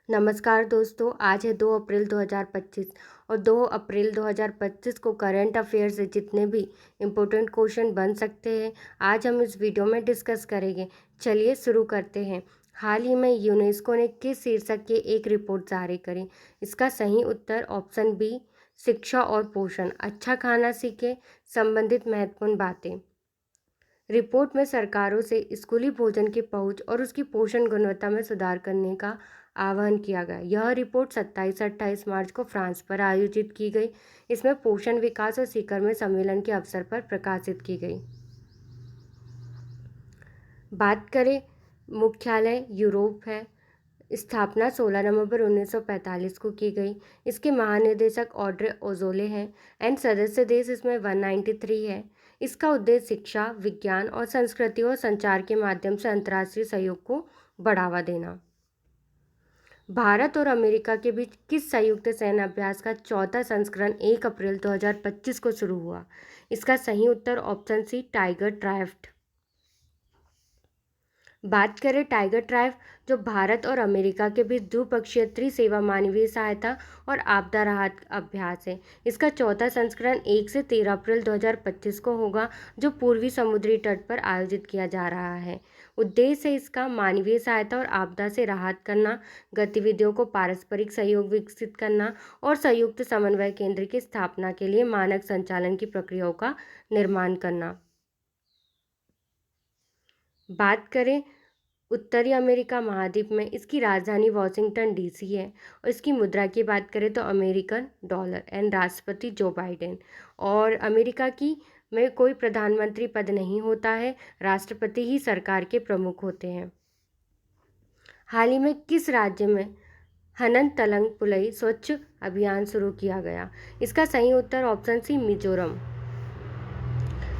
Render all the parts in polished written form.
नमस्कार दोस्तों, आज है 2 अप्रैल 2025 और 2 अप्रैल 2025 को करंट अफेयर से जितने भी इम्पोर्टेंट क्वेश्चन बन सकते हैं, आज हम इस वीडियो में डिस्कस करेंगे। चलिए शुरू करते हैं। हाल ही में यूनेस्को ने किस शीर्षक की एक रिपोर्ट जारी करी? इसका सही उत्तर ऑप्शन बी, शिक्षा और पोषण। अच्छा खाना सीखें, संबंधित महत्वपूर्ण बातें। रिपोर्ट में सरकारों से स्कूली भोजन की पहुंच और उसकी पोषण गुणवत्ता में सुधार करने का आह्वान किया गया। यह रिपोर्ट 27 से 28 मार्च को फ्रांस पर आयोजित की गई। इसमें पोषण विकास और शिखर में सम्मेलन के अवसर पर प्रकाशित की गई। बात करें, मुख्यालय यूरोप है। स्थापना 16 नवंबर 1945 को की गई। इसके महानिदेशक ऑड्रे ओजोले हैं एंड सदस्य देश इसमें 193 है। इसका उद्देश्य शिक्षा, विज्ञान और संस्कृति और संचार के माध्यम से अंतर्राष्ट्रीय सहयोग को बढ़ावा देना। भारत और अमेरिका के बीच किस संयुक्त सैन्य अभ्यास का चौथा संस्करण 1 अप्रैल 2025 को शुरू हुआ? इसका सही उत्तर ऑप्शन सी, टाइगर ड्राफ्ट। बात करें, टाइगर ट्राइब जो भारत और अमेरिका के बीच द्विपक्षीय त्रिसेवा मानवीय सहायता और आपदा राहत अभ्यास है। इसका चौथा संस्करण 1 से 13 अप्रैल 2025 को होगा, जो पूर्वी समुद्री तट पर आयोजित किया जा रहा है। उद्देश्य है इसका मानवीय सहायता और आपदा से राहत करना, गतिविधियों को पारस्परिक सहयोग विकसित करना और संयुक्त समन्वय केंद्र की स्थापना के लिए मानक संचालन की प्रक्रियाओं का निर्माण करना। बात करें, उत्तरी अमेरिका महाद्वीप में इसकी राजधानी वॉशिंगटन डीसी है और इसकी मुद्रा की बात करें तो अमेरिकन डॉलर एंड राष्ट्रपति जो बाइडेन। और अमेरिका की में कोई प्रधानमंत्री पद नहीं होता है, राष्ट्रपति ही सरकार के प्रमुख होते हैं। हाल ही में किस राज्य में हनन तलंग पुलई स्वच्छ अभियान शुरू किया गया? इसका सही उत्तर ऑप्शन सी, मिजोरम।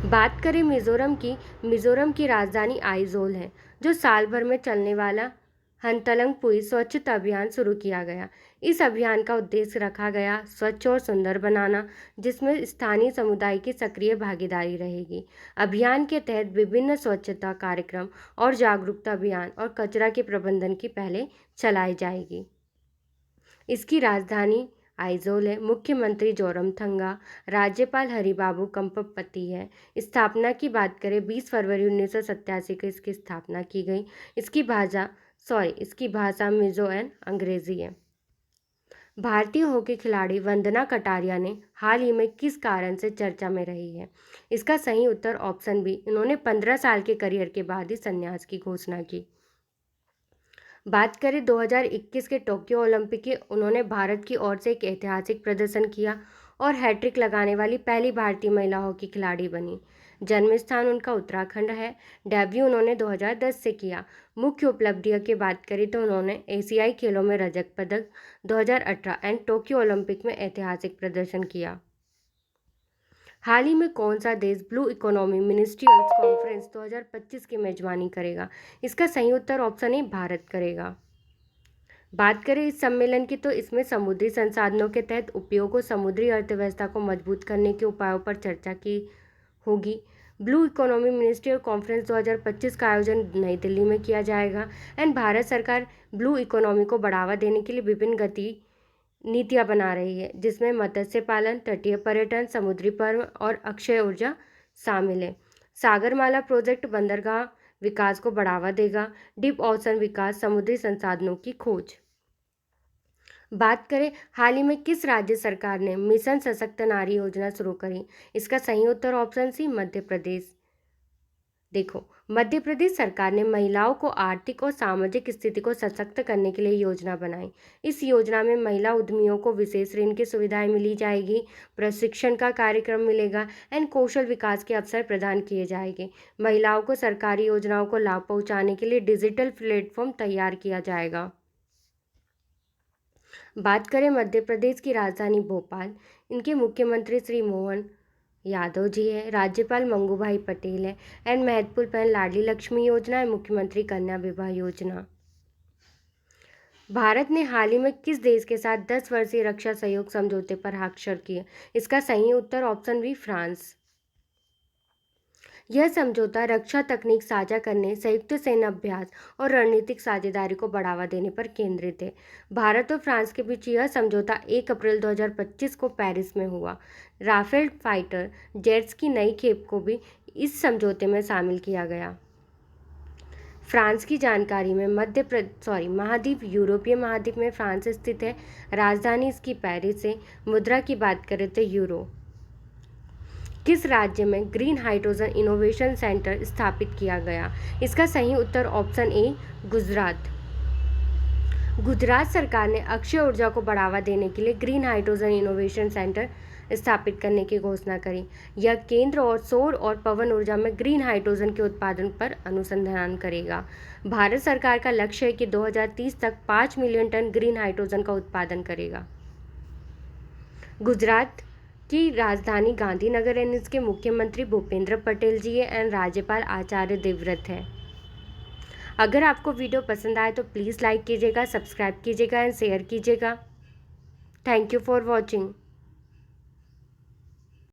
बात करें मिजोरम की राजधानी आइजोल है, जो साल भर में चलने वाला हनतलंगपुई स्वच्छता अभियान शुरू किया गया। इस अभियान का उद्देश्य रखा गया स्वच्छ और सुंदर बनाना, जिसमें स्थानीय समुदाय की सक्रिय भागीदारी रहेगी। अभियान के तहत विभिन्न स्वच्छता कार्यक्रम और जागरूकता अभियान और कचरा के प्रबंधन की पहले चलाई जाएगी। इसकी राजधानी आइजोल है। मुख्यमंत्री जोरमथंगा, राज्यपाल हरिबाबू कंपपति है। स्थापना की बात करें, 20 फरवरी 1987 को इसकी स्थापना की गई। इसकी भाषा मिजो एंड अंग्रेजी है। भारतीय हॉकी खिलाड़ी वंदना कटारिया ने हाल ही में किस कारण से चर्चा में रही है? इसका सही उत्तर ऑप्शन बी, इन्होंने 15 साल के करियर के बाद ही संन्यास की घोषणा की। बात करें 2021 के टोक्यो ओलंपिक की, उन्होंने भारत की ओर से एक ऐतिहासिक प्रदर्शन किया और हैट्रिक लगाने वाली पहली भारतीय महिला हॉकी खिलाड़ी बनी। जन्म स्थान उनका उत्तराखंड है। डेब्यू उन्होंने 2010 से किया। मुख्य उपलब्धियों की बात करें तो उन्होंने एशियाई खेलों में रजत पदक 2018 एंड टोक्यो ओलंपिक में ऐतिहासिक प्रदर्शन किया। हाल ही में कौन सा देश ब्लू इकोनॉमी मिनिस्ट्रियल कॉन्फ्रेंस 2025 की मेजबानी करेगा? इसका सही उत्तर ऑप्शन ए, भारत करेगा। बात करें इस सम्मेलन की तो इसमें समुद्री संसाधनों के तहत उपयोग और समुद्री अर्थव्यवस्था को मजबूत करने के उपायों पर चर्चा की होगी। ब्लू इकोनॉमी मिनिस्ट्रियल कॉन्फ्रेंस 2025 का आयोजन नई दिल्ली में किया जाएगा एंड भारत सरकार ब्लू इकोनॉमी को बढ़ावा देने के लिए विभिन्न नीतियां बना रही है, जिसमें मत्स्य पालन, तटीय पर्यटन, समुद्री पर्व और अक्षय ऊर्जा शामिल है। सागरमाला प्रोजेक्ट बंदरगाह विकास को बढ़ावा देगा। डीप ओशन विकास, समुद्री संसाधनों की खोज। बात करें, हाल ही में किस राज्य सरकार ने मिशन सशक्त नारी योजना शुरू करी? इसका सही उत्तर ऑप्शन सी, मध्य प्रदेश। देखो, मध्य प्रदेश सरकार ने महिलाओं को आर्थिक और सामाजिक स्थिति को सशक्त करने के लिए योजना बनाई। इस योजना में महिला उद्यमियों को विशेष ऋण की सुविधाएं मिली जाएगी, प्रशिक्षण का कार्यक्रम मिलेगा एंड कौशल विकास के अवसर प्रदान किए जाएंगे। महिलाओं को सरकारी योजनाओं को लाभ पहुंचाने के लिए डिजिटल प्लेटफॉर्म तैयार किया जाएगा। बात करें मध्य प्रदेश की राजधानी भोपाल, इनके मुख्यमंत्री श्री मोहन यादव जी है, राज्यपाल मंगूभाई पटेल है एंड महत्वपूर्ण पहल लाडली लक्ष्मी योजना है, मुख्यमंत्री कन्या विवाह योजना। भारत ने हाल ही में किस देश के साथ 10 वर्षीय रक्षा सहयोग समझौते पर हस्ताक्षर किए? इसका सही उत्तर ऑप्शन बी, फ्रांस। यह समझौता रक्षा तकनीक साझा करने, संयुक्त सैन्य अभ्यास और रणनीतिक साझेदारी को बढ़ावा देने पर केंद्रित है। भारत और फ्रांस के बीच यह समझौता 1 अप्रैल 2025 को पेरिस में हुआ। राफेल फाइटर जेट्स की नई खेप को भी इस समझौते में शामिल किया गया। फ्रांस की जानकारी में महाद्वीप यूरोपीय महाद्वीप में फ्रांस स्थित है। राजधानी इसकी पेरिस है। मुद्रा की बात करें तो यूरो। किस राज्य में ग्रीन हाइड्रोजन इनोवेशन सेंटर स्थापित किया गया? इसका सही उत्तर ऑप्शन ए गुजरात। गुजरात सरकार ने अक्षय ऊर्जा को बढ़ावा देने के लिए ग्रीन हाइड्रोजन इनोवेशन सेंटर स्थापित करने की घोषणा करी। यह केंद्र और सौर और पवन ऊर्जा में ग्रीन हाइड्रोजन के उत्पादन पर अनुसंधान करेगा। भारत सरकार का लक्ष्य है कि 2030 तक 5 मिलियन टन ग्रीन हाइड्रोजन का उत्पादन करेगा। गुजरात की राजधानी गांधीनगर एंड इसके मुख्यमंत्री भूपेंद्र पटेल जी है एंड राज्यपाल आचार्य देवव्रत है। अगर आपको वीडियो पसंद आए तो प्लीज़ लाइक कीजिएगा, सब्सक्राइब कीजिएगा एंड शेयर कीजिएगा। Thank you for watching.